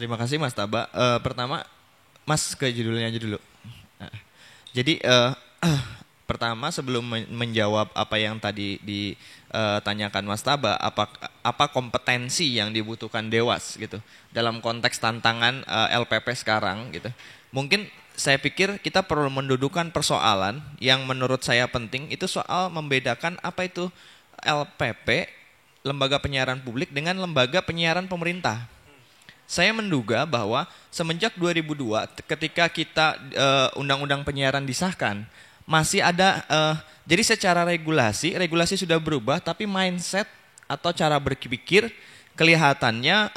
Terima kasih Mas Taba. Pertama, Mas ke judulnya aja dulu. Nah, jadi pertama sebelum menjawab apa yang tadi ditanyakan Mas Taba, apa kompetensi yang dibutuhkan Dewas gitu dalam konteks tantangan LPP sekarang gitu. Mungkin saya pikir kita perlu mendudukan persoalan yang menurut saya penting itu soal membedakan apa itu LPP, lembaga penyiaran publik, dengan lembaga penyiaran pemerintah. Saya menduga bahwa semenjak 2002 ketika kita undang-undang penyiaran disahkan, masih ada jadi secara regulasi sudah berubah, tapi mindset atau cara berpikir kelihatannya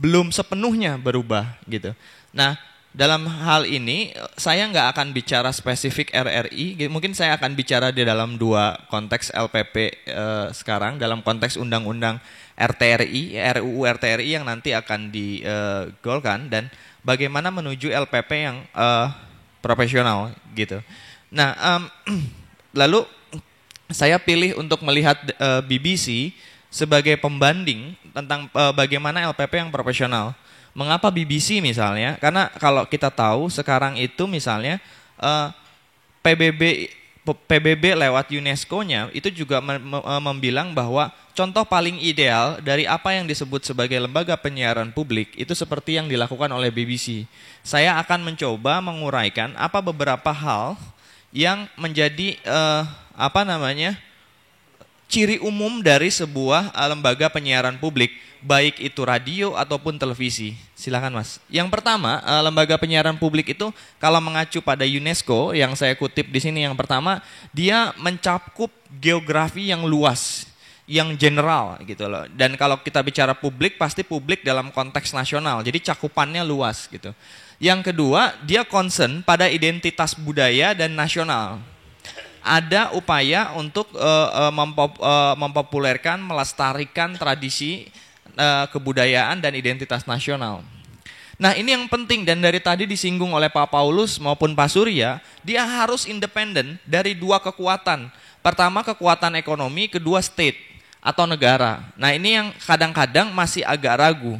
belum sepenuhnya berubah gitu. Nah, dalam hal ini saya nggak akan bicara spesifik RRI, mungkin saya akan bicara di dalam dua konteks LPP sekarang, dalam konteks undang-undang RTRI, RUU RTRI yang nanti akan digolkan, dan bagaimana menuju LPP yang profesional gitu. Nah, lalu saya pilih untuk melihat BBC sebagai pembanding tentang bagaimana LPP yang profesional. Mengapa BBC misalnya? Karena kalau kita tahu sekarang itu misalnya PBB lewat UNESCO-nya itu juga membilang bahwa contoh paling ideal dari apa yang disebut sebagai lembaga penyiaran publik itu seperti yang dilakukan oleh BBC. Saya akan mencoba menguraikan apa beberapa hal yang menjadi ciri umum dari sebuah lembaga penyiaran publik, baik itu radio ataupun televisi. Silakan Mas. Yang pertama, lembaga penyiaran publik itu kalau mengacu pada UNESCO yang saya kutip di sini, yang pertama dia mencakup geografi yang luas, yang general gitu loh. Dan kalau kita bicara publik, pasti publik dalam konteks nasional. Jadi cakupannya luas gitu. Yang kedua, dia concern pada identitas budaya dan nasional. Ada upaya untuk mempopulerkan, melestarikan tradisi, kebudayaan dan identitas nasional. Nah, ini yang penting, dan dari tadi disinggung oleh Pak Paulus maupun Pak Surya, dia harus independen dari dua kekuatan. Pertama kekuatan ekonomi, kedua state atau negara. Nah, ini yang kadang-kadang masih agak ragu.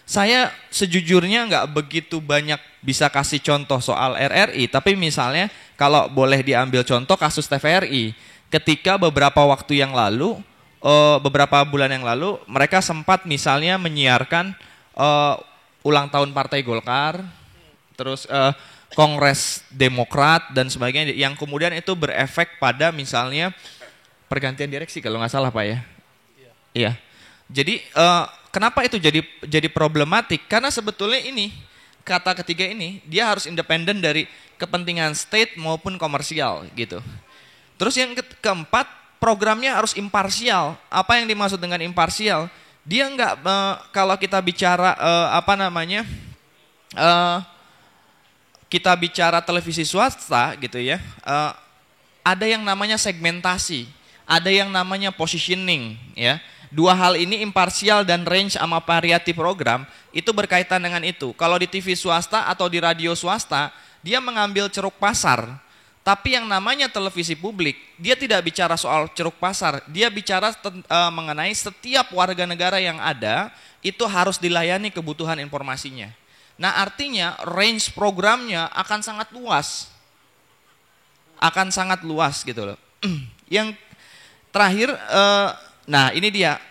Saya sejujurnya nggak begitu banyak bisa kasih contoh soal RRI, tapi misalnya kalau boleh diambil contoh kasus TVRI, ketika beberapa waktu yang lalu, beberapa bulan yang lalu, mereka sempat misalnya menyiarkan ulang tahun Partai Golkar, terus Kongres Demokrat dan sebagainya, yang kemudian itu berefek pada misalnya pergantian direksi kalau nggak salah Pak ya. Iya. Jadi kenapa itu jadi problematik? Karena sebetulnya ini kata ketiga ini dia harus independen dari kepentingan state maupun komersial gitu. Terus yang keempat, programnya harus imparsial. Apa yang dimaksud dengan imparsial? Dia nggak kalau kita bicara kita bicara televisi swasta gitu ya, ada yang namanya segmentasi, ada yang namanya positioning ya. Dua hal ini, imparsial dan range sama variety program, itu berkaitan dengan itu. Kalau di TV swasta atau di radio swasta, dia mengambil ceruk pasar. Tapi yang namanya televisi publik, dia tidak bicara soal ceruk pasar. Dia bicara mengenai setiap warga negara yang ada, itu harus dilayani kebutuhan informasinya. Nah, artinya range programnya akan sangat luas. Akan sangat luas gitu loh. Yang terakhir, nah ini dia,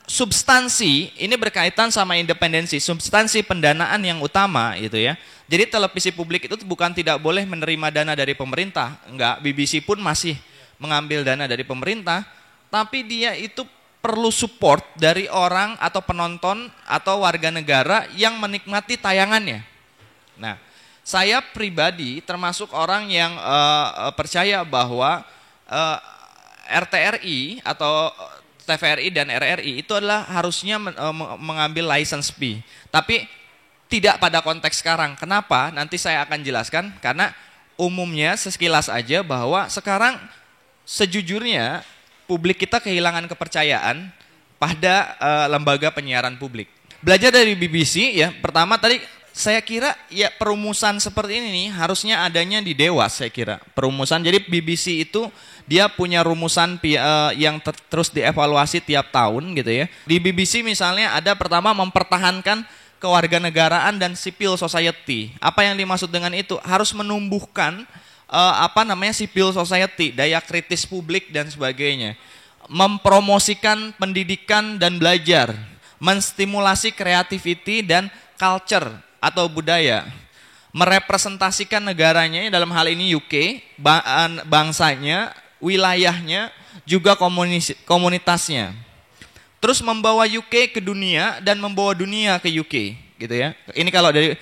substansi ini berkaitan sama independensi, substansi pendanaan yang utama gitu ya. Jadi televisi publik itu bukan tidak boleh menerima dana dari pemerintah, enggak, BBC pun masih mengambil dana dari pemerintah, tapi dia itu perlu support dari orang atau penonton atau warga negara yang menikmati tayangannya. Nah, saya pribadi termasuk orang yang percaya bahwa RTRI atau TVRI dan RRI itu adalah harusnya mengambil license fee. Tapi tidak pada konteks sekarang. Kenapa? Nanti saya akan jelaskan. Karena umumnya sekilas aja bahwa sekarang sejujurnya publik kita kehilangan kepercayaan pada lembaga penyiaran publik. Belajar dari BBC ya, pertama tadi saya kira ya perumusan seperti ini nih harusnya adanya di Dewas, saya kira. Perumusan, jadi BBC itu dia punya rumusan yang terus dievaluasi tiap tahun gitu ya. Di BBC misalnya ada pertama mempertahankan kewarganegaraan dan civil society. Apa yang dimaksud dengan itu? Harus menumbuhkan civil society, daya kritis publik dan sebagainya. Mempromosikan pendidikan dan belajar, menstimulasi creativity dan culture atau budaya, merepresentasikan negaranya, dalam hal ini UK, bangsanya, wilayahnya, juga komunitasnya. Terus membawa UK ke dunia dan membawa dunia ke UK, gitu ya. Ini kalau dari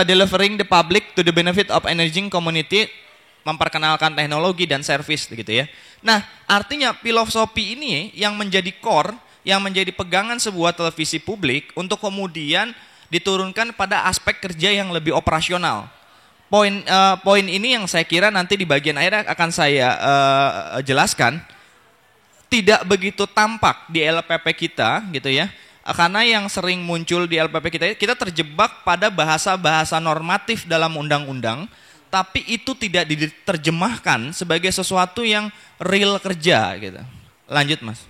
delivering the public to the benefit of emerging community, memperkenalkan teknologi dan service, gitu ya. Nah, artinya filosofi ini yang menjadi core, yang menjadi pegangan sebuah televisi publik untuk kemudian diturunkan pada aspek kerja yang lebih operasional. Poin ini yang saya kira nanti di bagian akhir akan saya jelaskan, tidak begitu tampak di LPP kita, gitu ya. Karena yang sering muncul di LPP kita terjebak pada bahasa-bahasa normatif dalam undang-undang, tapi itu tidak diterjemahkan sebagai sesuatu yang real kerja, gitu. Lanjut, Mas.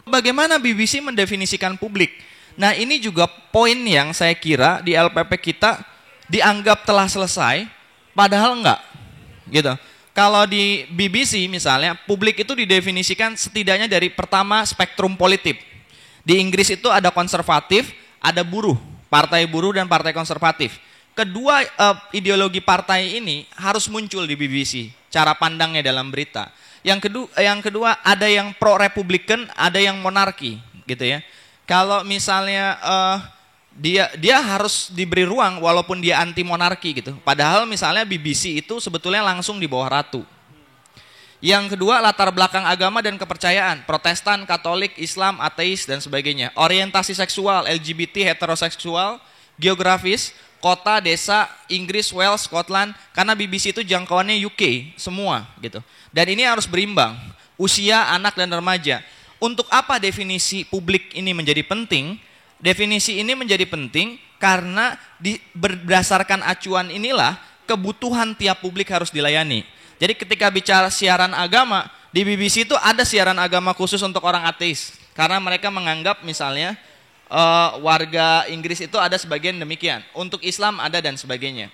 Bagaimana BBC mendefinisikan publik? Nah, ini juga poin yang saya kira di LPP kita dianggap telah selesai, padahal enggak, gitu. Kalau di BBC misalnya, publik itu didefinisikan setidaknya dari pertama spektrum politik. Di Inggris itu ada konservatif, ada buruh, partai buruh dan partai konservatif. Kedua ideologi partai ini harus muncul di BBC, cara pandangnya dalam berita. Yang kedua ada yang pro-republikan, ada yang monarki, gitu ya. Kalau misalnya dia harus diberi ruang walaupun dia anti monarki, gitu. Padahal misalnya BBC itu sebetulnya langsung di bawah ratu. Yang kedua latar belakang agama dan kepercayaan, Protestan, Katolik, Islam, ateis dan sebagainya. Orientasi seksual, LGBT, heteroseksual, geografis, kota, desa, Inggris, Wales, Scotland, karena BBC itu jangkauannya UK semua, gitu. Dan ini harus berimbang, usia, anak dan remaja. Untuk apa definisi publik ini menjadi penting? Definisi ini menjadi penting karena berdasarkan acuan inilah kebutuhan tiap publik harus dilayani. Jadi ketika bicara siaran agama, di BBC itu ada siaran agama khusus untuk orang ateis. Karena mereka menganggap misalnya warga Inggris itu ada sebagian demikian. Untuk Islam ada dan sebagainya.